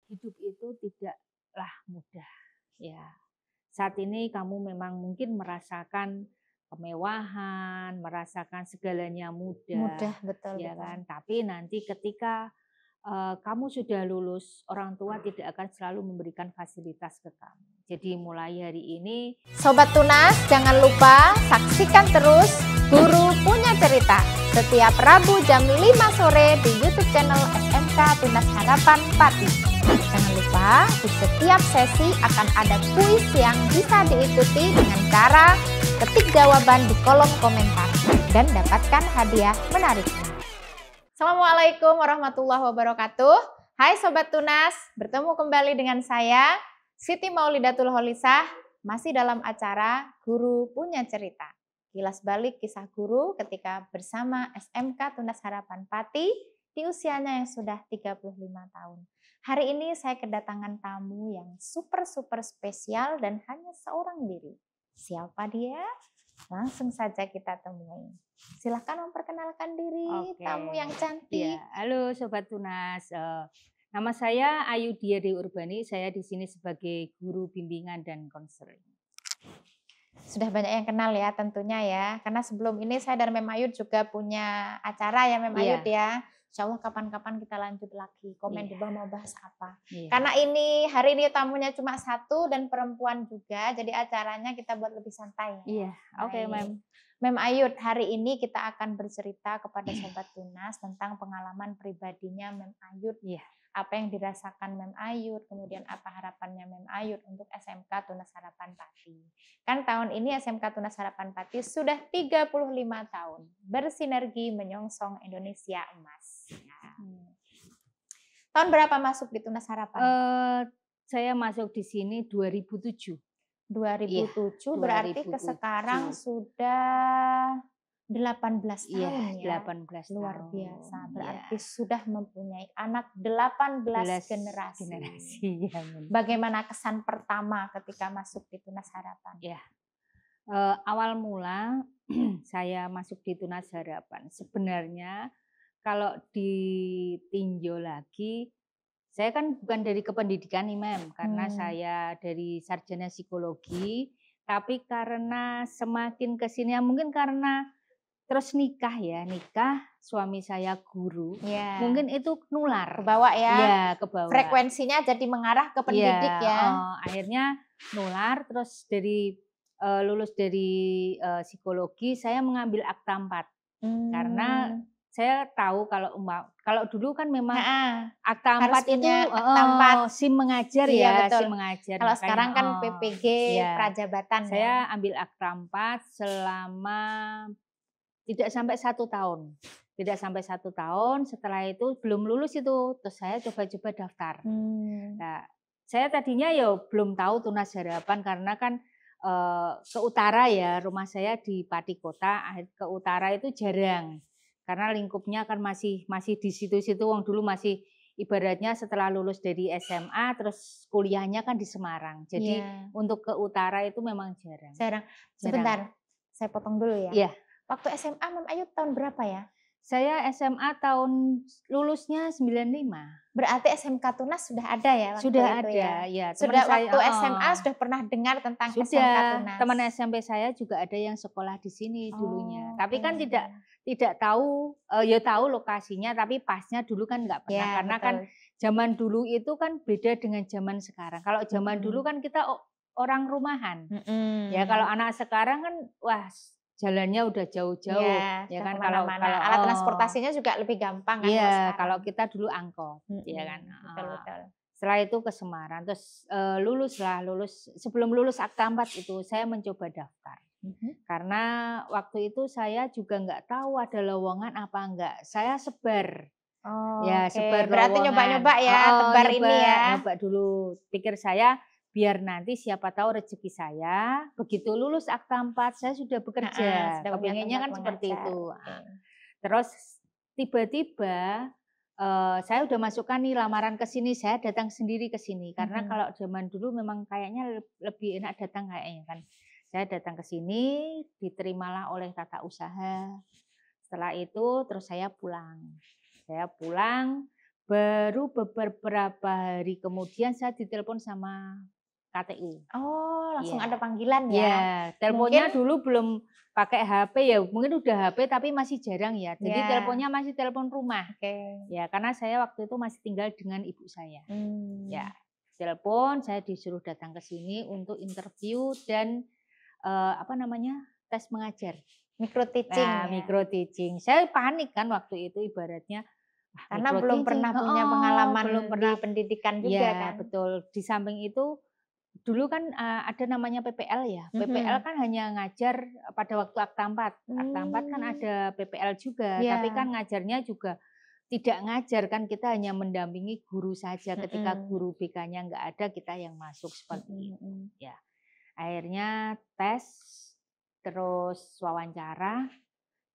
hidup itu tidaklah mudah. Ya, saat ini kamu memang mungkin merasakan kemewahan, merasakan segalanya mudah, Mudah, betul ya betul. kan? Tapi nanti ketika kamu sudah lulus, orang tua tidak akan selalu memberikan fasilitas ke kamu. Jadi mulai hari ini, Sobat Tunas, jangan lupa saksikan terus Guru Punya Cerita setiap Rabu jam 5 sore di YouTube channel SMK Tunas Harapan Pati. Jangan lupa di setiap sesi akan ada kuis yang bisa diikuti dengan cara ketik jawaban di kolom komentar dan dapatkan hadiah menariknya. Assalamualaikum warahmatullahi wabarakatuh. Hai Sobat Tunas, bertemu kembali dengan saya Siti Maulidatul Holisah, masih dalam acara Guru Punya Cerita. Kilas balik kisah guru ketika bersama SMK Tunas Harapan Pati di usianya yang sudah 35 tahun. Hari ini saya kedatangan tamu yang super spesial dan hanya seorang diri. Siapa dia? Langsung saja kita temui. Silahkan memperkenalkan diri, oke. tamu yang cantik. Ya, halo Sobat Tunas. Nama saya Ayu Dia Dewi Urbani. Saya di sini sebagai guru bimbingan dan konseling. Sudah banyak yang kenal ya tentunya ya. Karena sebelum ini saya dan Mem Ayud juga punya acara ya Mem Ayud ya. Insya Allah kapan-kapan kita lanjut lagi. Komen di bawah mau bahas apa. Karena hari ini tamunya cuma satu dan perempuan juga. Jadi acaranya kita buat lebih santai. Iya, oke Mem. Mem Ayud, hari ini kita akan bercerita kepada Sobat Tunas tentang pengalaman pribadinya Mem Ayud. Iya. Apa yang dirasakan Mem Ayud, kemudian apa harapannya Mem Ayud untuk SMK Tunas Harapan Pati. Kan tahun ini SMK Tunas Harapan Pati sudah 35 tahun bersinergi menyongsong Indonesia Emas. Tahun berapa masuk di Tunas Harapan? Saya masuk di sini 2007. 2007 berarti ke sekarang sudah 18 tahun ya. 18 luar tahun. biasa. Berarti sudah mempunyai anak 18 generasi. Ya, Bagaimana kesan pertama ketika masuk di Tunas Harapan? Ya. Awal mula saya masuk di Tunas Harapan. Sebenarnya kalau ditinjau lagi, saya kan bukan dari kependidikan nih Mem, karena saya dari sarjana psikologi, tapi karena semakin kesini ya mungkin karena terus nikah, suami saya guru, mungkin itu nular. Kebawa ya, kebawa. Frekuensinya jadi mengarah ke pendidik ya. Akhirnya nular, terus dari lulus dari psikologi, saya mengambil akta 4. Karena saya tahu kalau dulu kan memang akta 4 itu SIM mengajar betul. SIM mengajar. Kalau sekarang kan PPG Prajabatan. Saya ambil akta 4 selama tidak sampai 1 tahun. Tidak sampai 1 tahun, setelah itu belum lulus itu, terus saya coba-coba daftar. Nah, saya tadinya ya belum tahu Tunas Harapan karena kan ke utara ya, rumah saya di Pati Kota, ke utara itu jarang. Karena lingkupnya kan masih di situ-situ, wong dulu masih ibaratnya setelah lulus dari SMA terus kuliahnya kan di Semarang. Jadi untuk ke utara itu memang jarang. Sebentar, saya potong dulu ya. Iya. Waktu SMA Mem Ayud tahun berapa ya? Saya SMA tahun lulusnya 95. Berarti SMK Tunas sudah ada ya waktu sudah itu ada, ya? Sudah waktu SMA sudah pernah dengar tentang SMK Tunas? Teman SMP saya juga ada yang sekolah di sini dulunya. Tapi kan tidak tahu, ya tahu lokasinya, tapi pasnya dulu kan nggak pernah. Karena kan zaman dulu itu kan beda dengan zaman sekarang. Kalau zaman dulu kan kita orang rumahan. Ya kalau anak sekarang kan wah jalannya udah jauh-jauh, ya kan. Kalau alat transportasinya juga lebih gampang kan. Iya, kalau kita dulu angkot, ya kan. Betul. Setelah itu ke Semarang, terus lulus. Sebelum lulus akta 4 itu saya mencoba daftar. Karena waktu itu saya juga nggak tahu ada lowongan apa enggak. Saya sebar. Sebar berarti lowongan. nyoba-nyoba ya, tebar ini ya. Nyoba dulu. Pikir saya biar nanti siapa tahu rezeki saya, begitu lulus akta 4 saya sudah bekerja. Kepinginnya kan seperti itu. Terus tiba-tiba saya udah masukkan nih lamaran ke sini, saya datang sendiri ke sini. Karena kalau zaman dulu memang kayaknya lebih enak datang kayaknya kan. Saya datang ke sini, diterimalah oleh tata usaha. Setelah itu terus saya pulang. Baru beberapa hari kemudian saya ditelepon sama KTU. Oh, langsung Iya. ada panggilan ya? Iya, teleponnya Mungkin dulu belum pakai HP ya, mungkin udah HP tapi masih jarang ya. Jadi ya. teleponnya masih telepon rumah. Oke. Ya, karena saya waktu itu masih tinggal dengan ibu saya. Ya, telepon, saya disuruh datang ke sini untuk interview dan tes mengajar. Micro teaching. Nah, ya? micro teaching. Saya panik kan waktu itu ibaratnya. Karena belum pernah punya pengalaman belum pernah di pendidikan juga ya, kan. Betul. Di samping itu dulu kan ada namanya PPL ya. PPL kan hanya ngajar pada waktu Akta 4. Akta 4 kan ada PPL juga, tapi kan ngajarnya juga tidak ngajar kan, kita hanya mendampingi guru saja. Ketika guru BK-nya nggak ada, kita yang masuk seperti itu. Ya. Akhirnya tes, terus wawancara.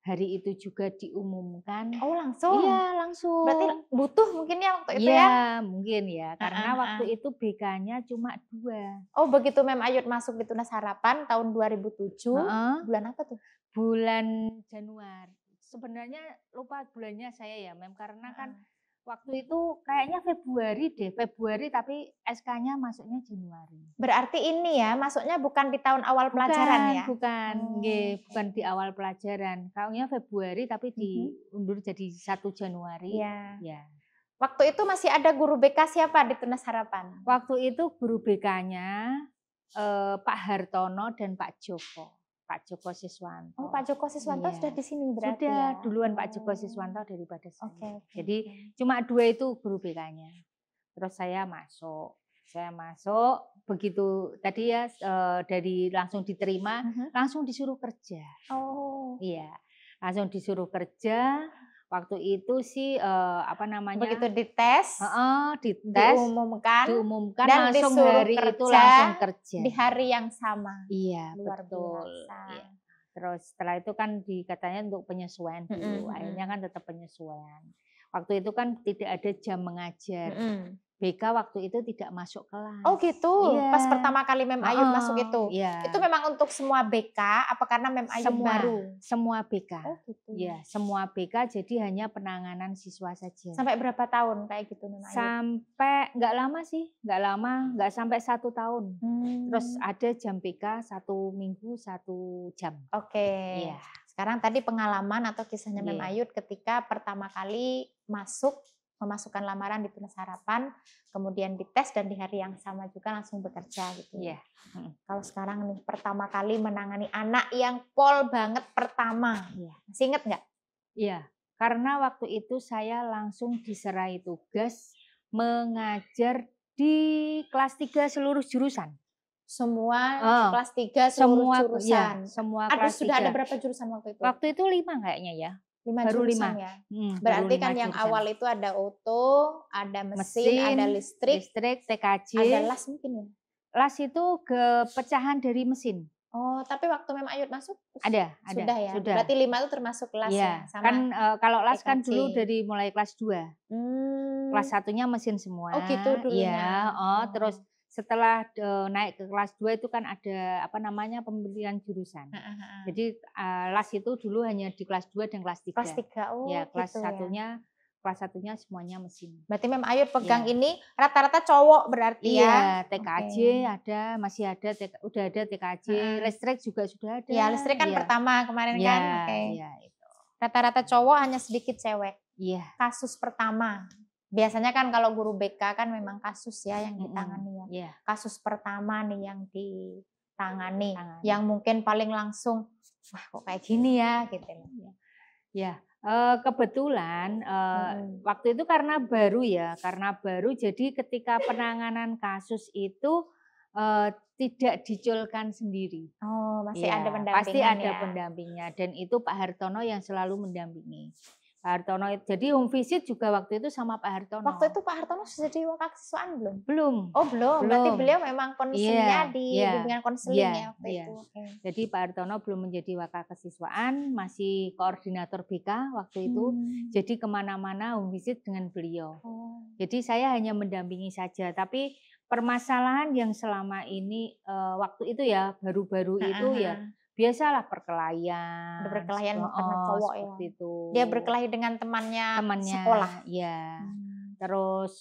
Hari itu juga diumumkan. Oh, langsung? Iya, langsung. Berarti butuh mungkin ya waktu itu ya? Iya, mungkin ya. Karena waktu itu BK-nya cuma 2. Oh, begitu Mem Ayud masuk di Tunas Harapan tahun 2007. Bulan apa tuh? Bulan Januari. Sebenarnya lupa bulannya saya ya, Mem. Karena kan waktu itu kayaknya Februari deh. Februari tapi SK-nya masuknya Januari. Berarti ini ya, masuknya bukan di tahun awal pelajaran ya? Bukan. Bukan di awal pelajaran. Kayaknya Februari tapi diundur jadi 1 Januari. Ya. Waktu itu masih ada guru BK siapa di Tunas Harapan? Waktu itu guru BK-nya Pak Hartono dan Pak Joko. Pak Joko Siswanto. Oh, Pak Joko Siswanto sudah di sini berarti. Sudah duluan Pak Joko Siswanto daripada saya. Okay. Jadi cuma 2 itu guru BK-nya. Terus saya masuk. Begitu tadi ya dari langsung diterima, langsung disuruh kerja. Oh. Iya. Langsung disuruh kerja. Waktu itu sih begitu dites, diumumkan dan langsung hari kerja, itu langsung kerja di hari yang sama. Iya, luar betul. biasa. Iya. Terus setelah itu kan dikatanya untuk penyesuaian dulu, akhirnya kan tetap penyesuaian. Waktu itu kan tidak ada jam mengajar. BK waktu itu tidak masuk kelas. Oh gitu, iya. Pas pertama kali Mem Ayud masuk itu? Iya. Itu memang untuk semua BK, apa karena Mem Ayud baru? Semua BK. Oh gitu. Iya, semua BK, jadi hanya penanganan siswa saja. Sampai berapa tahun kayak gitu Mem Ayud? Sampai, nggak lama sih, nggak sampai 1 tahun. Terus ada jam BK 1 minggu 1 jam. Oke. Iya. Sekarang tadi pengalaman atau kisahnya Mem Ayud ketika pertama kali memasukkan lamaran di Tunas Harapan, kemudian dites dan di hari yang sama juga langsung bekerja gitu. Iya. Kalau sekarang nih pertama kali menangani anak yang pol banget pertama, masih inget nggak? Iya, karena waktu itu saya langsung diserahi tugas mengajar di kelas 3 seluruh jurusan. Semua kelas 3 seluruh jurusan. Ya, semua kelas 3. Sudah ada berapa jurusan waktu itu? Waktu itu 5 kayaknya ya. 5 jurusan ya. Berarti kan yang jurusan. Awal itu ada auto, ada mesin, ada listrik, TKJ. Ada las mungkin ya? Las itu pecahan dari mesin. Oh, tapi waktu Mem Ayud masuk? Ada. Sudah ya? Sudah. Berarti 5 itu termasuk las ya? Sama kan kalau las TKJ. Kan dulu dari mulai kelas 2. Kelas 1-nya mesin semua. Oh gitu dulunya. Iya, terus setelah naik ke kelas 2 itu kan ada pemilihan jurusan. Jadi las itu dulu hanya di kelas 2 dan kelas 3. Kelas 3, oh ya, kelas gitu 1-nya semuanya mesin. Berarti Mem Ayud pegang ini rata-rata cowok berarti ya? Iya, TKJ masih ada, udah ada TKJ, listrik juga sudah ada. Ya, listrik kan pertama kemarin kan? Iya, itu. Rata-rata cowok, hanya sedikit cewek. Iya. Kasus pertama. Biasanya kan kalau guru BK kan memang kasus ya yang ditangani ya. Yeah. Kasus pertama nih yang ditangani, yang mungkin paling langsung, wah kok kayak gini ya gitu. Ya, kebetulan waktu itu karena baru jadi ketika penanganan kasus itu tidak diculkan sendiri. Oh, masih ada pendampingan. Pasti ada pendampingnya dan itu Pak Hartono yang selalu mendampingi. Pak Hartono, jadi home visit juga waktu itu sama Pak Hartono. Waktu itu Pak Hartono sudah jadi wakasiswaan belum? Belum. Oh belum, berarti beliau memang konselingnya di bimbingan konseling ya waktu itu. Okay. Jadi Pak Hartono belum menjadi wakasiswaan, masih koordinator BK waktu itu. Jadi kemana-mana home visit dengan beliau. Jadi saya hanya mendampingi saja, tapi permasalahan yang selama ini waktu itu ya, baru-baru itu ya, biasalah perkelahian. Berkelahian karena cowok ya. Itu. Dia berkelahi dengan temannya sekolah. Iya. terus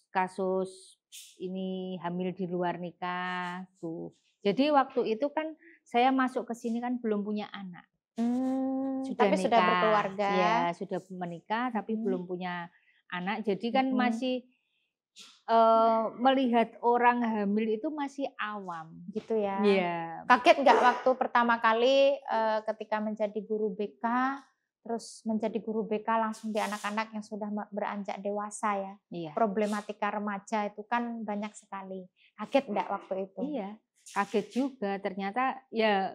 kasus ini hamil di luar nikah tuh. Jadi waktu itu kan saya masuk ke sini kan belum punya anak. Sudah Tapi nikah, sudah berkeluarga. ya sudah menikah tapi belum punya anak. Jadi kan masih melihat orang hamil itu masih awam. Gitu ya. Iya. Kaget nggak waktu pertama kali ketika menjadi guru BK, terus menjadi guru BK langsung di anak-anak yang sudah beranjak dewasa ya. Iya. Problematika remaja itu kan banyak sekali. Kaget nggak waktu itu? Iya, kaget juga. Ternyata ya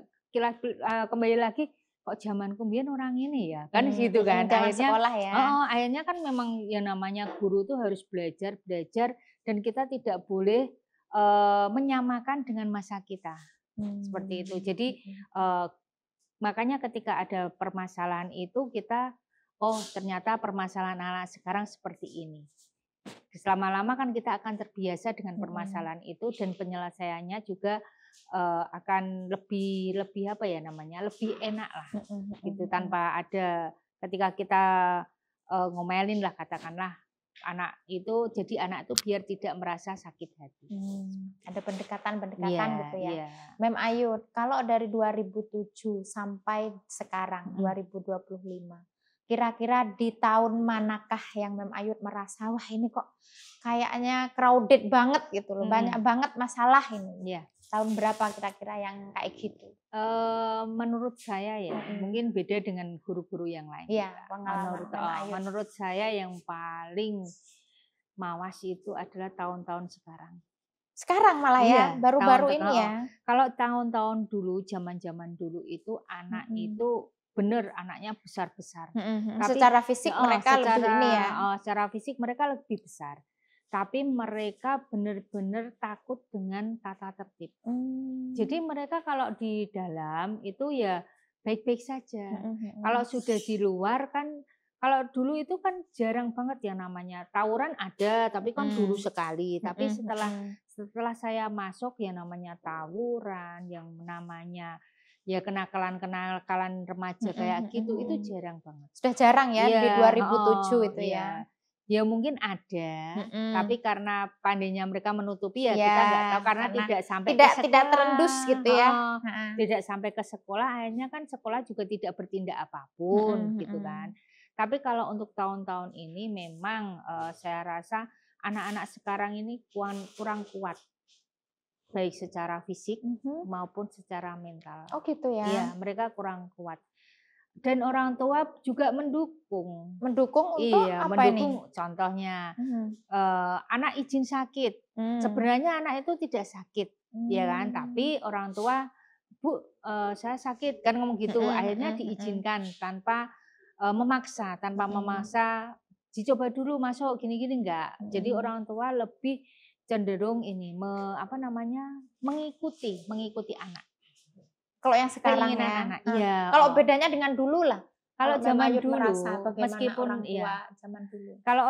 kembali lagi kok zamanku mbiyen orang ini ya, kan gitu kan. Zaman Akhirnya sekolah ya. akhirnya kan memang ya namanya guru tuh harus belajar dan kita tidak boleh menyamakan dengan masa kita. Seperti itu. Jadi makanya ketika ada permasalahan itu kita ternyata permasalahan anak sekarang seperti ini. Lama-lama kan kita akan terbiasa dengan permasalahan itu dan penyelesaiannya juga akan lebih apa ya namanya, lebih enak lah gitu, tanpa ada ketika kita ngomelin lah, katakanlah anak itu jadi anak itu biar tidak merasa sakit hati. Ada pendekatan-pendekatan gitu ya. Iya. Mem Ayu, kalau dari 2007 sampai sekarang 2025, kira-kira di tahun manakah yang Mem Ayu merasa wah ini kok kayaknya crowded banget gitu loh, banyak banget masalah ini. Iya. Tahun berapa kira-kira yang kayak gitu? Menurut saya ya, mungkin beda dengan guru-guru yang lain. Iya, pengalaman menurut saya yang paling mawas itu adalah tahun-tahun sekarang. Sekarang malah ya, baru-baru ini ya. Kalau tahun-tahun dulu, zaman-zaman dulu itu anak itu benar anaknya besar-besar. Tapi secara fisik mereka lebih ini ya. Secara fisik mereka lebih besar. Tapi mereka benar-benar takut dengan tata tertib. Jadi mereka kalau di dalam itu ya baik-baik saja. Kalau sudah di luar kan, kalau dulu itu kan jarang banget yang namanya tawuran ada, tapi kan dulu sekali. Tapi setelah saya masuk ya namanya tawuran, yang namanya ya kenakalan remaja kayak gitu, itu jarang banget. Sudah jarang ya, di 2007 itu ya. Ya mungkin ada, tapi karena pandainya mereka menutupi ya kita nggak tahu, karena tidak sampai ke sekolah, tidak terendus gitu ya. Tidak sampai ke sekolah, akhirnya kan sekolah juga tidak bertindak apapun gitu kan. Tapi kalau untuk tahun-tahun ini memang saya rasa anak-anak sekarang ini kurang kuat, baik secara fisik maupun secara mental. Oh gitu ya. Iya, mereka kurang kuat. Dan orang tua juga mendukung. Mendukung untuk apa ini? Contohnya anak izin sakit. Sebenarnya anak itu tidak sakit, ya kan? Tapi orang tua, Bu, saya sakit kan ngomong gitu. Akhirnya diizinkan tanpa memaksa, dicoba dulu masuk gini-gini enggak. Jadi orang tua lebih cenderung ini mengikuti anak. Kalau yang sekarang ya, anak. Iya. Kalau bedanya dengan dulu lah. Kalau zaman dulu, meskipun orang tua zaman dulu. Kalau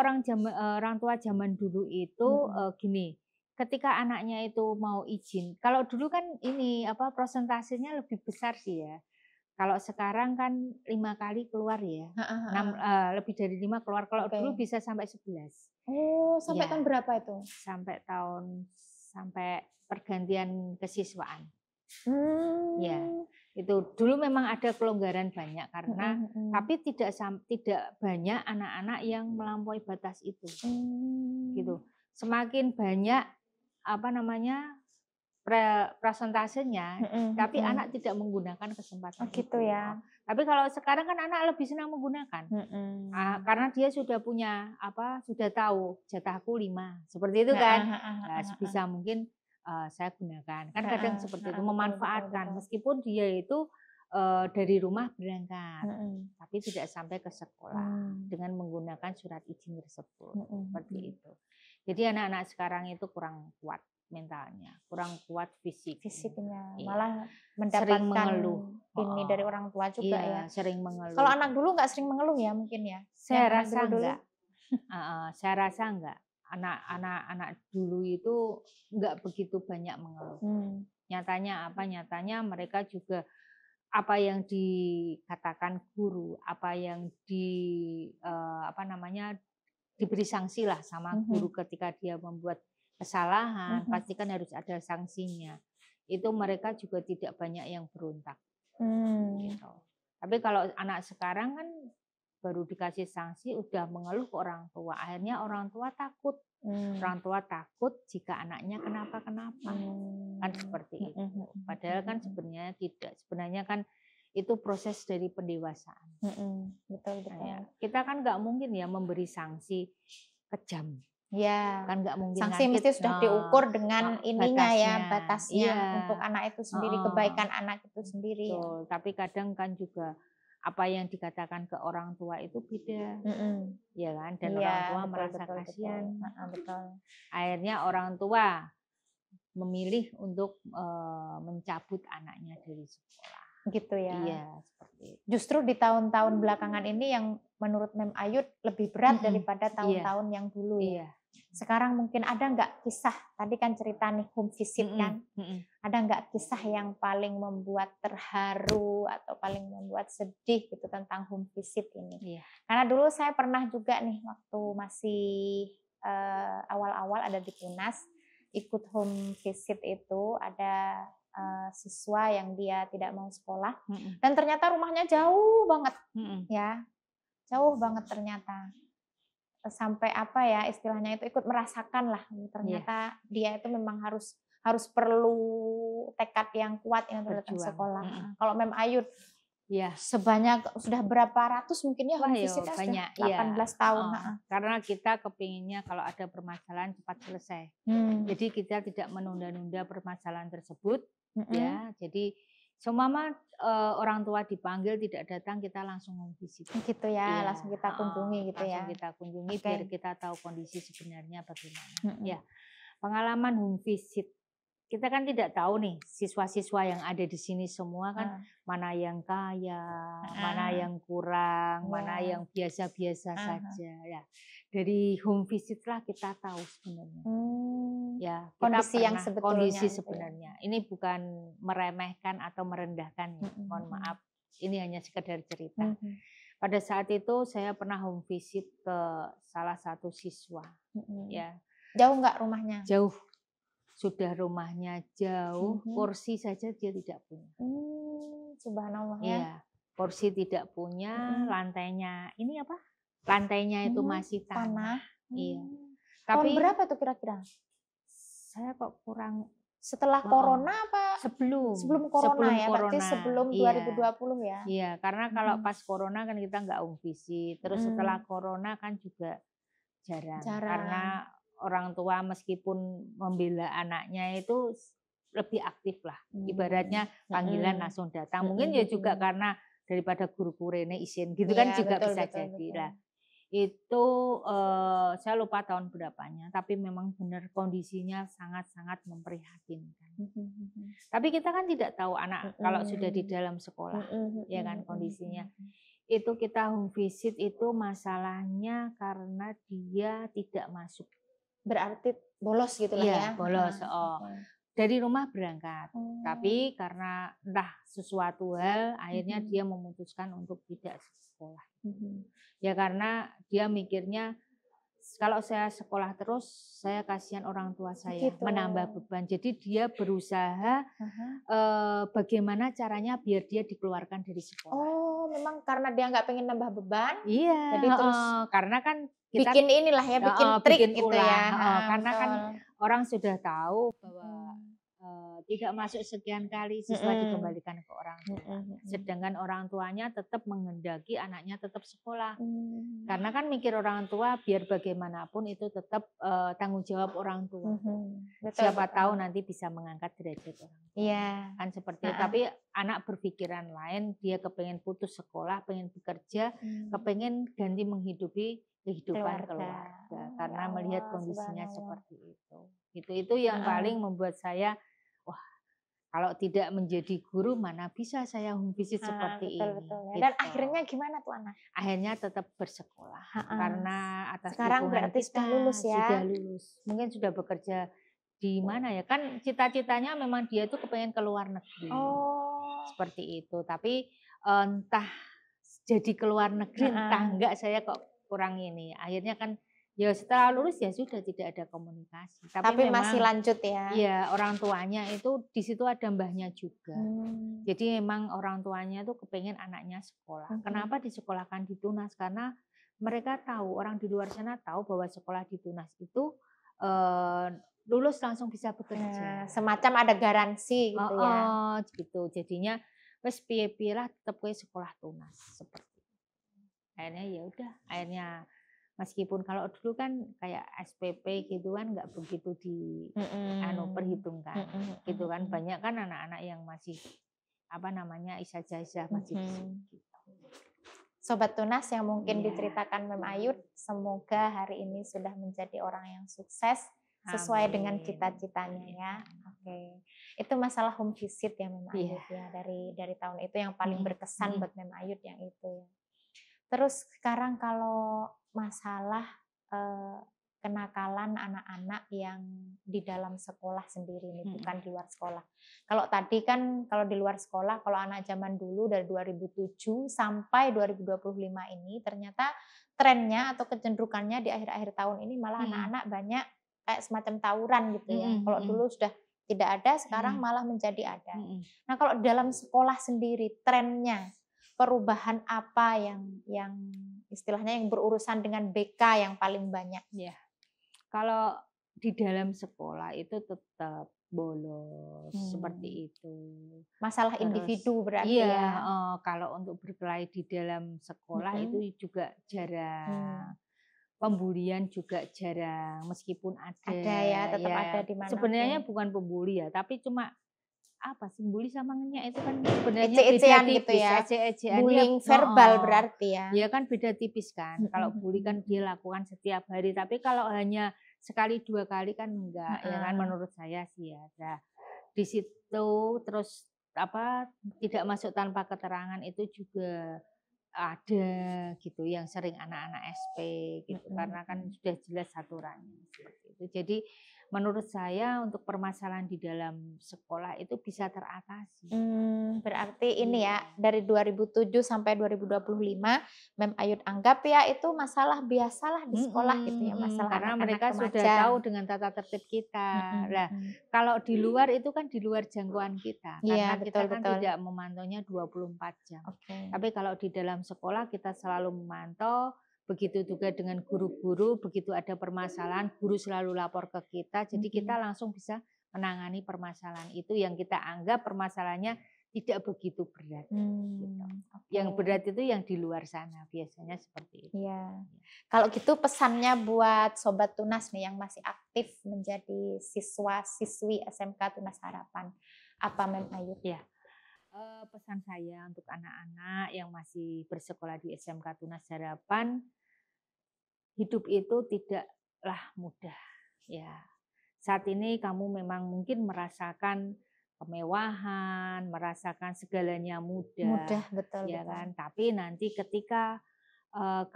orang tua zaman dulu itu gini, ketika anaknya itu mau izin. Kalau dulu kan ini prosentasenya lebih besar sih ya. Kalau sekarang kan 5 kali keluar ya, 6, lebih dari 5 keluar. Kalau dulu bisa sampai 11. Oh, sampai tahun berapa itu? Sampai pergantian kesiswaan. Ya, itu dulu memang ada kelonggaran banyak karena tapi tidak banyak anak-anak yang melampaui batas itu. Gitu. Semakin banyak presentasenya, tapi anak tidak menggunakan kesempatan gitu ya. Tapi kalau sekarang kan anak lebih senang menggunakan. Karena dia sudah punya sudah tahu jatahku 5. Seperti itu kan. Nah, sebisa mungkin saya gunakan, kan kadang seperti itu, memanfaatkan meskipun dia itu dari rumah berangkat, tapi tidak sampai ke sekolah dengan menggunakan surat izin tersebut, seperti itu. Jadi anak-anak sekarang itu kurang kuat mentalnya, kurang kuat fisiknya, malah mendapatkan ini dari orang tua juga ya. Sering mengeluh. Kalau anak dulu nggak sering mengeluh ya mungkin ya? Saya rasa enggak. Saya rasa enggak. Anak-anak dulu itu enggak begitu banyak mengeluh. Nyatanya Nyatanya mereka juga apa yang dikatakan guru, apa yang diberi sanksi lah sama guru ketika dia membuat kesalahan, pasti kan harus ada sanksinya. Itu mereka juga tidak banyak yang berontak. Gitu. Tapi kalau anak sekarang kan baru dikasih sanksi udah mengeluh ke orang tua, akhirnya orang tua takut. Orang tua takut jika anaknya kenapa-kenapa, kan seperti itu. Padahal kan sebenarnya tidak, sebenarnya kan itu proses dari pendewasaan. Betul. Nah, kita kan nggak mungkin ya memberi sanksi kejam. Ya, kan nggak mungkin. Sanksi mesti sudah diukur dengan ininya ya, batasnya untuk anak itu sendiri, kebaikan anak itu sendiri. Betul. Tapi kadang kan juga apa yang dikatakan ke orang tua itu beda, ya kan? Dan orang tua merasa kasihan. Betul. Akhirnya orang tua memilih untuk mencabut anaknya dari sekolah. Gitu ya. Iya, seperti itu. Justru di tahun-tahun belakangan ini yang menurut Mem Ayud lebih berat daripada tahun-tahun yang dulu ya. Sekarang mungkin ada nggak kisah, tadi kan cerita nih home visit kan, ada nggak kisah yang paling membuat terharu atau paling membuat sedih gitu tentang home visit ini? Karena dulu saya pernah juga nih waktu masih awal-awal ada di Tunas, ikut home visit itu, ada siswa yang dia tidak mau sekolah dan ternyata rumahnya jauh banget, ya jauh banget ternyata. Sampai apa ya istilahnya itu ikut merasakan lah ternyata dia itu memang harus perlu tekad yang kuat yang datang sekolah. Kalau Mem Ayud sebanyak sudah berapa ratus mungkin ya home visit banyak, 18 tahun. Karena kita kepinginnya kalau ada permasalahan cepat selesai. Jadi kita tidak menunda-nunda permasalahan tersebut. Ya, jadi seumpama orang tua dipanggil tidak datang, kita langsung home visit. Gitu ya, langsung kita kunjungi gitu ya. Langsung kita kunjungi biar kita tahu kondisi sebenarnya bagaimana. Ya, pengalaman home visit. Kita kan tidak tahu nih siswa-siswa yang ada di sini semua kan mana yang kaya, mana yang kurang, mana yang biasa-biasa saja. Ya, dari home visit lah kita tahu sebenarnya. Ya, kondisi yang sebetulnya. Kondisi sebenarnya. Ini bukan meremehkan atau merendahkan ya. Mohon maaf. Ini hanya sekedar cerita. Pada saat itu saya pernah home visit ke salah satu siswa. Ya. Jauh nggak rumahnya? Jauh. Sudah rumahnya jauh, kursi saja dia tidak punya. Subhanallah ya. Iya, kursi tidak punya, lantainya ini apa? Lantainya itu masih tanah. Iya. Tahun berapa tuh kira-kira? Saya kok kurang. Setelah corona apa? Sebelum corona ya, berarti sebelum 2020 ya. Iya, karena kalau pas corona kan kita nggak home visit. Terus setelah corona kan juga jarang. Karena orang tua meskipun membela anaknya itu lebih aktif lah. Ibaratnya panggilan langsung datang. Mungkin ya juga karena daripada guru-guru ini izin gitu kan juga bisa jadi lah. Itu saya lupa tahun berapanya, tapi memang benar kondisinya sangat-sangat memprihatinkan. Tapi kita kan tidak tahu anak kalau sudah di dalam sekolah, ya kan kondisinya. Itu kita home visit itu masalahnya karena dia tidak masuk. Berarti bolos gitu lah ya? Bolos. Dari rumah berangkat, tapi karena entah sesuatu hal, akhirnya dia memutuskan untuk tidak sekolah. Ya karena dia mikirnya kalau saya sekolah terus, saya kasihan orang tua saya, menambah beban. Jadi dia berusaha bagaimana caranya biar dia dikeluarkan dari sekolah. Oh, memang karena dia nggak pengen nambah beban? Iya. Jadi terus karena kan kita bikin inilah ya, bikin trik gitu ya. Karena kan orang sudah tahu bahwa tidak masuk sekian kali siswa dikembalikan ke orang tua. Sedangkan orang tuanya tetap menghendaki anaknya tetap sekolah. Karena kan mikir orang tua biar bagaimanapun itu tetap tanggung jawab orang tua. Siapa tahu nanti bisa mengangkat derajat orang tua. Iya. Kan seperti itu. Tapi anak berpikiran lain, dia kepengen putus sekolah, pengen bekerja, kepengen ganti menghidupi kehidupan keluarga. Karena melihat kondisinya seperti itu. Itu yang paling membuat saya kalau tidak menjadi guru, mana bisa saya home visit seperti ini. Betul. Dan akhirnya gimana tuh anak? Akhirnya tetap bersekolah. Karena atas sekarang berarti sudah lulus ya? Sudah lulus. Mungkin sudah bekerja di mana ya? Kan cita-citanya memang dia tuh kepengen ke luar negeri. Seperti itu. Tapi entah jadi ke luar negeri, entah enggak saya kok kurang ini. Akhirnya kan Ya setelah lulus ya sudah tidak ada komunikasi. Tapi memang, masih lanjut ya? Iya, orang tuanya itu di situ ada mbahnya juga. Jadi memang orang tuanya tuh kepengen anaknya sekolah. Kenapa disekolahkan di Tunas? Karena mereka tahu, orang di luar sana tahu bahwa sekolah di Tunas itu lulus langsung bisa bekerja. Semacam ada garansi gitu ya? Gitu. Jadinya wes piye-piye lah tetap ke sekolah Tunas seperti itu. Akhirnya ya udah, akhirnya meskipun kalau dulu kan kayak SPP gitu kan nggak begitu perhitungkan gitu kan, banyak kan anak-anak yang masih ijazah masih gitu. Sobat Tunas yang mungkin diceritakan Mem Ayud, semoga hari ini sudah menjadi orang yang sukses sesuai dengan cita-citanya ya. Oke. Itu masalah home visit ya Mem Ayud ya, dari tahun itu yang paling berkesan buat Mem Ayud yang itu ya. Terus sekarang kalau masalah kenakalan anak-anak yang di dalam sekolah sendiri nih, bukan di luar sekolah. Kalau tadi kan kalau di luar sekolah, kalau anak zaman dulu dari 2007 sampai 2025 ini ternyata trennya atau kecenderungannya di akhir-akhir tahun ini malah anak-anak banyak kayak semacam tawuran gitu ya. Kalau dulu sudah tidak ada, sekarang malah menjadi ada. Nah, kalau dalam sekolah sendiri trennya perubahan apa yang istilahnya yang berurusan dengan BK yang paling banyak? Ya, kalau di dalam sekolah itu tetap bolos seperti itu. Masalah individu berarti ya? Kalau untuk berkelahi di dalam sekolah itu juga jarang. Pembulian juga jarang, meskipun ada ya, tetap ada di mana. Sebenarnya bukan pembuli ya, tapi cuma bully sama ngenyak itu kan sebenarnya ece-ecean beda tipis, gitu ya. Ece-ecean bullying verbal berarti ya. Ya kan beda tipis kan. Kalau bully kan dia lakukan setiap hari, tapi kalau hanya sekali 2 kali kan enggak ya kan, menurut saya sih ya. Nah, di situ terus tidak masuk tanpa keterangan itu juga ada gitu yang sering anak-anak SP gitu, karena kan sudah jelas aturannya seperti itu. Jadi menurut saya untuk permasalahan di dalam sekolah itu bisa teratasi. Berarti ini ya dari 2007 sampai 2025 Mem Ayud anggap ya itu masalah biasalah di sekolah gitu ya, masalah karena anak-anak mereka remaja. sudah tahu dengan tata tertib kita. Nah, kalau di luar itu kan di luar jangkauan kita, karena kita kan tidak memantaunya 24 jam. Tapi kalau di dalam sekolah kita selalu memantau. Begitu juga dengan guru-guru, begitu ada permasalahan, guru selalu lapor ke kita, jadi kita langsung bisa menangani permasalahan itu yang kita anggap permasalahannya tidak begitu berat. Gitu. Yang berat itu yang di luar sana, biasanya seperti itu. Ya. Kalau gitu pesannya buat Sobat Tunas nih yang masih aktif menjadi siswa-siswi SMK Tunas Harapan, apa Mem Ayud? Ya. Pesan saya untuk anak-anak yang masih bersekolah di SMK Tunas Harapan, hidup itu tidaklah mudah ya. Saat ini kamu memang mungkin merasakan kemewahan, merasakan segalanya mudah, betul, ya betul. kan. Tapi nanti ketika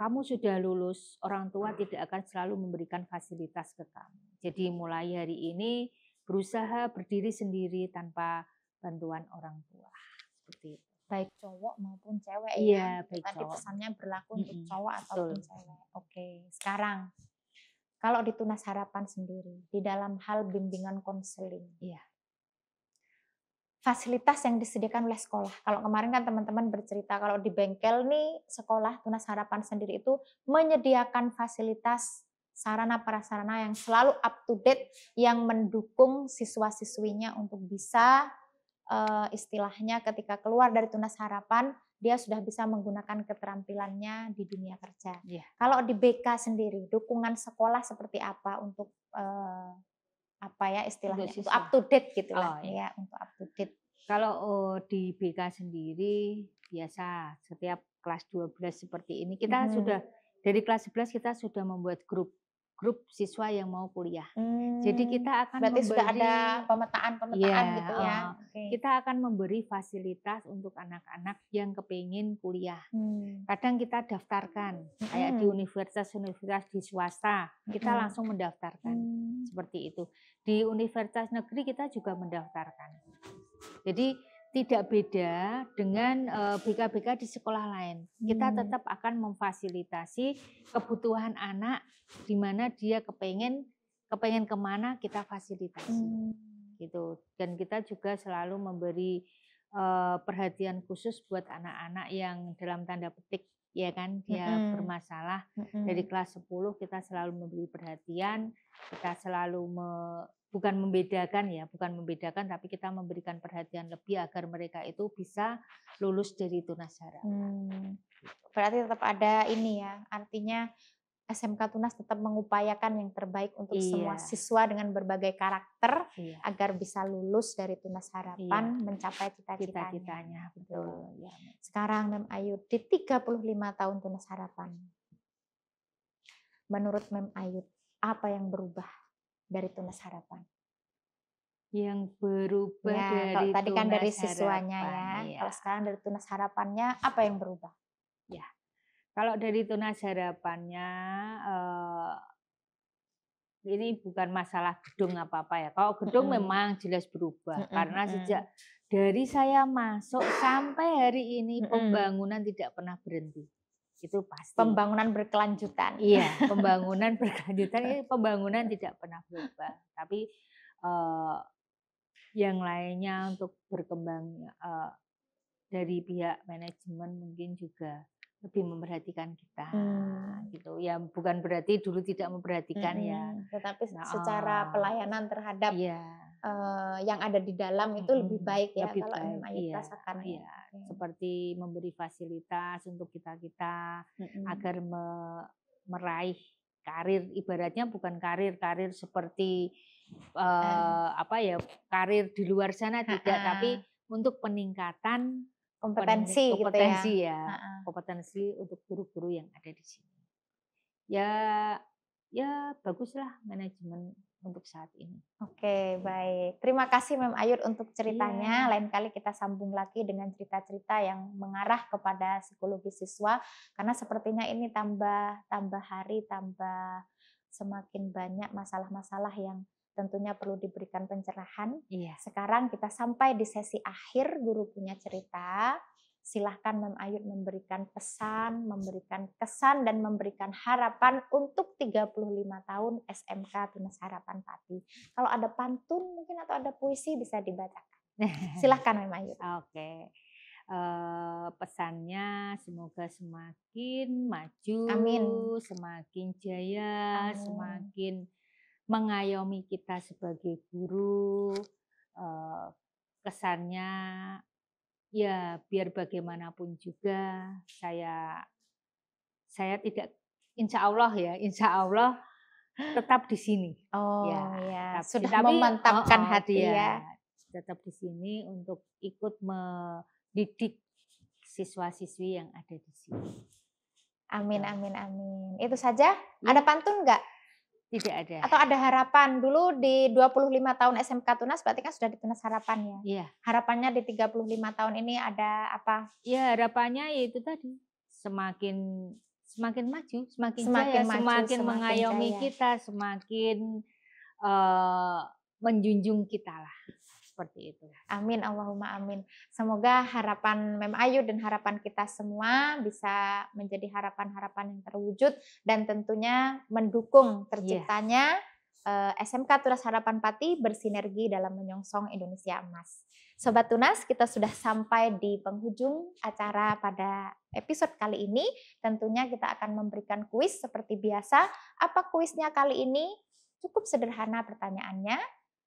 kamu sudah lulus, orang tua tidak akan selalu memberikan fasilitas ke kamu. Jadi mulai hari ini berusaha berdiri sendiri tanpa bantuan orang tua. Seperti itu. Baik cowok maupun cewek ya. Tadi pesannya berlaku untuk cowok ataupun cewek. Oke, sekarang kalau di Tunas Harapan sendiri di dalam hal bimbingan konseling, fasilitas yang disediakan oleh sekolah. Kalau kemarin kan teman-teman bercerita kalau di bengkel nih sekolah Tunas Harapan sendiri itu menyediakan fasilitas sarana prasarana yang selalu up to date yang mendukung siswa-siswinya untuk bisa istilahnya ketika keluar dari Tunas Harapan dia sudah bisa menggunakan keterampilannya di dunia kerja. Kalau di BK sendiri dukungan sekolah seperti apa untuk istilahnya untuk up to date gitulah ya, untuk up to date. Kalau di BK sendiri biasa setiap kelas 12 seperti ini kita sudah dari kelas 11 kita sudah membuat grup siswa yang mau kuliah. Jadi kita akan berarti sudah ada pemetaan gitu ya. Kita akan memberi fasilitas untuk anak-anak yang kepingin kuliah. Kadang kita daftarkan kayak di universitas di swasta, kita langsung mendaftarkan seperti itu. Di universitas negeri kita juga mendaftarkan. Jadi tidak beda dengan BK-BK di sekolah lain. Kita tetap akan memfasilitasi kebutuhan anak di mana dia kepengen kemana kita fasilitasi. Gitu. Dan kita juga selalu memberi perhatian khusus buat anak-anak yang dalam tanda petik ya kan dia bermasalah. Dari kelas 10 kita selalu memberi perhatian, kita selalu bukan membedakan tapi kita memberikan perhatian lebih agar mereka itu bisa lulus dari Tunas Harapan. Berarti tetap ada ini ya, artinya SMK Tunas tetap mengupayakan yang terbaik untuk semua siswa dengan berbagai karakter agar bisa lulus dari Tunas Harapan mencapai cita-citanya. Betul. Ya. Sekarang Mem Ayu di 35 tahun Tunas Harapan. Menurut Mem Ayu, apa yang berubah dari Tunas Harapan? Yang berubah dari kalau tadi kan dari Tunas siswanya Harapan, ya. Kalau sekarang dari Tunas Harapannya apa yang berubah? Ya. Kalau dari Tunas Harapannya, ini bukan masalah gedung apa-apa ya. Kalau gedung memang jelas berubah. Karena sejak dari saya masuk sampai hari ini pembangunan tidak pernah berhenti. Itu pasti. Pembangunan berkelanjutan. Iya, pembangunan berkelanjutan, ini pembangunan tidak pernah berubah. Tapi yang lainnya untuk berkembang dari pihak manajemen mungkin juga lebih memperhatikan kita gitu ya, bukan berarti dulu tidak memperhatikan ya, tetapi secara pelayanan terhadap yang ada di dalam itu lebih baik ya, lebih kalau Mem Ayu rasakan ya. Seperti memberi fasilitas untuk kita agar meraih karir, ibaratnya bukan karir seperti karir di luar sana tidak, tapi untuk peningkatan kompetensi gitu ya. Kompetensi untuk guru-guru yang ada di sini. Ya baguslah manajemen untuk saat ini. Oke, baik. Terima kasih Mem Ayu untuk ceritanya. Lain kali kita sambung lagi dengan cerita-cerita yang mengarah kepada psikologi siswa, karena sepertinya ini tambah hari tambah semakin banyak masalah-masalah yang tentunya perlu diberikan pencerahan. Sekarang kita sampai di sesi akhir Guru Punya Cerita. Silahkan Mem Ayu memberikan pesan, memberikan kesan, dan memberikan harapan untuk 35 tahun SMK Tunas Harapan Pati. Kalau ada pantun mungkin atau ada puisi bisa dibacakan. Silahkan Mem Ayu. Oke. Pesannya semoga semakin maju, semakin jaya, semakin mengayomi kita sebagai guru. Kesannya ya biar bagaimanapun juga saya tidak, insya Allah tetap di sini. Sudah memantapkan hati ya. Tetap di sini untuk ikut mendidik siswa-siswi yang ada di sini. Amin. Itu saja. Ada pantun nggak? Tidak ada. Atau ada harapan? Dulu di 25 tahun SMK Tunas berarti kan sudah di Tunas Harapan ya? Iya. Harapannya di 35 tahun ini ada apa? Ya harapannya yaitu tadi semakin maju, semakin jaya, semakin mengayomi kita, semakin menjunjung kita lah. Seperti itu. Amin, Allahumma amin. Semoga harapan Mem Ayu dan harapan kita semua bisa menjadi harapan-harapan yang terwujud dan tentunya mendukung terciptanya SMK Tunas Harapan Pati bersinergi dalam menyongsong Indonesia Emas. Sobat Tunas, kita sudah sampai di penghujung acara pada episode kali ini. Tentunya kita akan memberikan kuis seperti biasa. Apa kuisnya kali ini? Cukup sederhana pertanyaannya.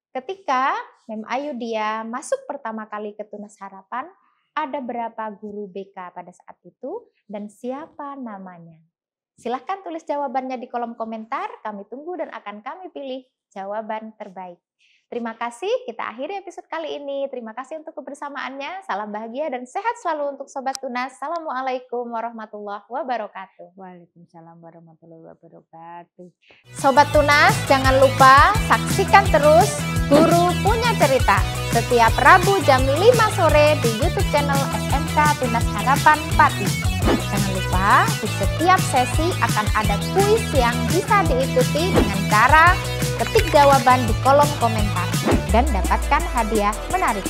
Ketika Mem Ayu dia masuk pertama kali ke Tunas Harapan, ada berapa guru BK pada saat itu dan siapa namanya? Silahkan tulis jawabannya di kolom komentar, kami tunggu dan akan kami pilih jawaban terbaik. Terima kasih, kita akhiri episode kali ini. Terima kasih untuk kebersamaannya. Salam bahagia dan sehat selalu untuk Sobat Tunas. Assalamualaikum warahmatullahi wabarakatuh. Waalaikumsalam warahmatullahi wabarakatuh. Sobat Tunas, jangan lupa saksikan terus Guru Punya Cerita setiap Rabu jam 5 sore di YouTube channel SMK Tunas Harapan Pati. Jangan lupa di setiap sesi akan ada kuis yang bisa diikuti dengan cara ketik jawaban di kolom komentar dan dapatkan hadiah menarik.